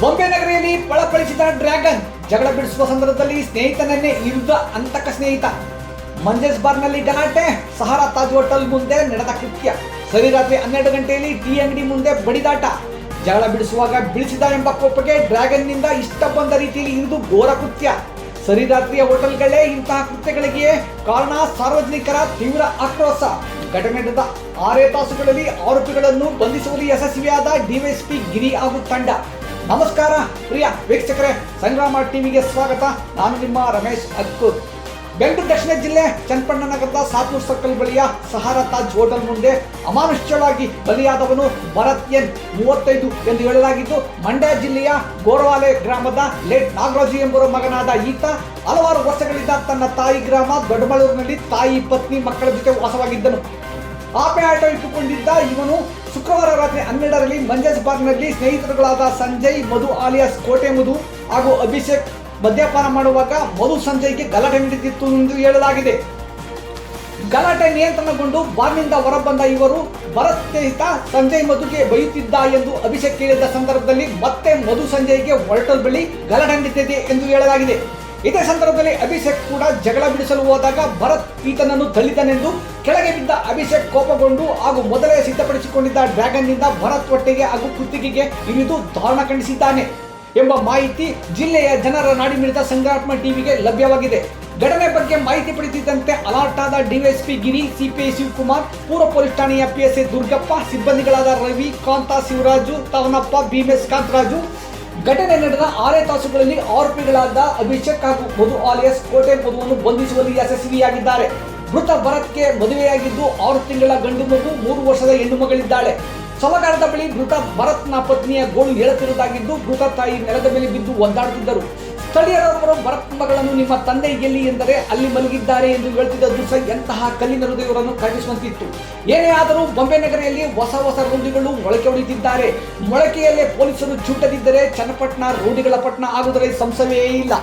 ಬೊಂಬೆ ನಗರಿಯಲ್ಲಿ ಪಳಪಳಿಸಿದ dragon ಜಗಳ ಬಿಡಿಸುವ ಸಂದರ್ಭದಲ್ಲಿ ಸ್ನೇಹಿತನನ್ನೇ ಇರಿದ ಅಂತಕ ಸ್ನೇಹಿತ. ಮಂಜೇಸ್ ಬಾರ್ನಲ್ಲಿ ಗಲಾಟೆ, ಸಹಾರಾ ತಾಜ್ ಹೋಟೆಲ್ ಮುಂದೆ ನಡೆದ ಕೃತ್ಯ. ಸರಿ ರಾತ್ರಿ 12 ಗಂಟೆಯಲ್ಲಿ ಟೀ ಅಂಗಡಿ ಮುಂದೆ ಬಡಿದಾಟ. ಜಗಳ ಬಿಡಿಸುವಾಗ ಬೀಳಿಸಿದ ಎಂಬ ಕೋಪಕ್ಕೆ ಡ್ರ್ಯಾಗನ್ನಿಂದ ಇಷ್ಟ ಬಂದ ರೀತಿಯಲ್ಲಿ ಇರಿದು ಘೋರ ಕೃತ್ಯ. ಸರಿ ರಾತ್ರಿಯ ಹೋಟೆಲ್ಗಳೇ ಇಂತಹ ಕೃತ್ಯಗಳಿಗೆ ಕಾರಣ. ಸಾರ್ವಜನಿಕರ ತೀವ್ರ ಆಕ್ರೋಶ. ಘಟನೆ ನಡೆದ 6 ತಾಸುಗಳಲ್ಲಿ ಆರೋಪಿಗಳನ್ನು ಬಂಧಿಸುವಲ್ಲಿ ಯಶಸ್ವಿಯಾದ ಡಿವೈಎಸ್ಪಿ ಗಿರಿ ಹಾಗೂ ತಂಡ. ನಮಸ್ಕಾರ ಪ್ರಿಯ ವೀಕ್ಷಕರೇ, ಸಂಗ್ರಾಮ ಟಿವಿಗೆ ಸ್ವಾಗತ. ನಾನು ನಿಮ್ಮ ರಮೇಶ್ ಅಕ್ಕೂರ್. ಬೆಂಗಳೂರು ದಕ್ಷಿಣ ಜಿಲ್ಲೆ ಚನ್ನಪಟ್ಟಣ ನಗರದ ಸಾತ್ನೂರ್ ಸರ್ಕಲ್ ಬಳಿಯ ಸಹಾರಾ ತಾಜ್ ಹೋಟೆಲ್ ಮುಂದೆ ಅಮಾನುಷ್ಯವಾಗಿ ಬಲಿಯಾದವನು ಭರತ್ ಎನ್ 35 ಎಂದು ಹೇಳಲಾಗಿದ್ದು, ಮಂಡ್ಯ ಜಿಲ್ಲೆಯ ಗೋರವಾಲೆ ಗ್ರಾಮದ ಲೇಟ್ ನಾಗರಾಜು ಎಂಬುವರ ಮಗನಾದ ಈತ ಹಲವಾರು ವರ್ಷಗಳಿಂದ ತನ್ನ ತಾಯಿ ಗ್ರಾಮ ದೊಡ್ಡಮಳೂರಿನಲ್ಲಿ ತಾಯಿ, ಪತ್ನಿ, ಮಕ್ಕಳ ಜೊತೆ ವಾಸವಾಗಿದ್ದನು. ಆಪೆ ಆಟ ಇಟ್ಟುಕೊಂಡಿದ್ದ ಇವನು ಶುಕ್ರವಾರ ರಾತ್ರಿ 12ರಲ್ಲಿ ಮಂಜೇಸ್ ಬಾರ್ನಲ್ಲಿ ಸ್ನೇಹಿತರುಗಳಾದ ಸಂಜಯ್, ಮಧು ಆಲಿಯಾಸ್ ಕೋಟೆ ಮಧು ಹಾಗೂ ಅಭಿಷೇಕ್ ಮದ್ಯಪಾನ ಮಾಡುವಾಗ ಮಧು ಸಂಜಯ್ಗೆ ಗಲಾಟೆ ನಡೆದಿತ್ತು ಎಂದು ಹೇಳಲಾಗಿದೆ. ಗಲಾಟೆ ನಿಯಂತ್ರಣಗೊಂಡು ಬಾರ್ನಿಂದ ಹೊರಬಂದ ಇವರು ಭರತ್ ಸ್ನೇಹಿತ ಸಂಜಯ್ ಮಧುಗೆ ಬೈಯುತ್ತಿದ್ದ ಎಂದು ಅಭಿಷೇಕ್ ಕೇಳಿದ ಸಂದರ್ಭದಲ್ಲಿ ಮತ್ತೆ ಮಧು ಸಂಜಯ್ಗೆ ಹೋಟೆಲ್ ಬಳಿ ಗಲಾಟೆ ನಡೆದಿದೆ ಎಂದು ಹೇಳಲಾಗಿದೆ. ಇದೇ ಸಂದರ್ಭದಲ್ಲಿ ಅಭಿಷೇಕ್ ಕೂಡ ಜಗಳ ಬಿಡಿಸಲು ಹೋದಾಗ ಭರತ್ ಈತನನ್ನು ತಳ್ಳಿದನೆಂದು ಕೆಳಗೆ ಬಿದ್ದ ಅಭಿಷೇಕ್ ಕೋಪಗೊಂಡು ಹಾಗೂ ಮೊದಲೇ ಸಿದ್ಧಪಡಿಸಿಕೊಂಡಿದ್ದ ಡ್ರ್ಯಾಗನ್ನಿಂದ ಭರತ್ ಹೊಟ್ಟೆಗೆ ಹಾಗೂ ಕುತ್ತಿಗೆಗೆ ಇರಿದು ದಾರುಣ ಖಂಡಿಸಿದ್ದಾನೆ ಎಂಬ ಮಾಹಿತಿ ಜಿಲ್ಲೆಯ ಜನರ ನಾಡಿ ಮಿಡಿದ ಸಂಗ್ರಾಮ ಟಿವಿಗೆ ಲಭ್ಯವಾಗಿದೆ. ಘಟನೆ ಬಗ್ಗೆ ಮಾಹಿತಿ ಪಡೆದಿದ್ದಂತೆ ಅಲರ್ಟ್ ಆದ ಡಿವೈಎಸ್ಪಿ ಗಿರಿ, ಸಿಪಿಐ ಶಿವಕುಮಾರ್, ಪೂರ್ವ ಪೊಲೀಸ್ ಠಾಣೆಯ ಪಿಎಸ್ಐ ದುರ್ಗಪ್ಪ, ಸಿಬ್ಬಂದಿಗಳಾದ ರವಿ, ಕಾಂತ, ಶಿವರಾಜು, ತವನಪ್ಪ, ಭೀಮೇಶ್, ಕಾಂತರಾಜು. ಘಟನೆ ನಡೆದ 6 ತಾಸುಗಳಲ್ಲಿ ಆರೋಪಿಗಳಾದ ಅಭಿಷೇಕ್ ಹಾಗೂ ಮಧು ಆಲಿಯಾಸ್ ಕೋಟೆ ಮಧುವನ್ನು ಬಂಧಿಸುವಲ್ಲಿ ಯಶಸ್ವಿಯಾಗಿದ್ದಾರೆ. ಮೃತ ಭರತ್ಗೆ ಮದುವೆಯಾಗಿದ್ದು 6 ತಿಂಗಳ ಗಂಡು ಮಗು, 3 ವರ್ಷದ ಹೆಣ್ಣು ಮಗಳಿದ್ದಾಳೆ. ಶವಗಾರದ ಬಳಿ ಮೃತ ಭರತ್ನ ಪತ್ನಿಯ ಗೋಳು ಹೇಳುತ್ತಿರುವುದಾಗಿದ್ದು, ಮೃತ ತಾಯಿ ನೆಲದ ಮೇಲೆ ಬಿದ್ದು ಒದ್ದಾಡುತ್ತಿದ್ದರು. ಸ್ಥಳೀಯರೊಬ್ಬರು ಭರತ್ ಮಗಳನ್ನು ನಿಮ್ಮ ತಂದೆ ಎಲ್ಲಿ ಎಂದರೆ ಅಲ್ಲಿ ಮಲಗಿದ್ದಾರೆ ಎಂದು ಹೇಳುತ್ತಿದ್ದ ದೃಶ್ಯ ಎಂತಹ ಕಲ್ಲಿನ ಹೃದಯವರನ್ನು ಕರಗಿಸುವಂತಿತ್ತು. ಏನೇ ಆದರೂ ಬೊಂಬೆ ನಗರಿಯಲ್ಲಿ ಹೊಸ ರೌಡಿಗಳು ಮೊಳಕೆ ಹೊಡೆಯುತ್ತಿದ್ದಾರೆ. ಮೊಳಕೆಯಲ್ಲೇ ಪೊಲೀಸರು ಚುಟ್ಟದಿದ್ದರೆ ಚನ್ನಪಟ್ಟಣ ರೌಡಿಗಳ ಪಟ್ಟಣ ಆಗುವುದರಲ್ಲಿ ಸಂಶಯವೇ ಇಲ್ಲ.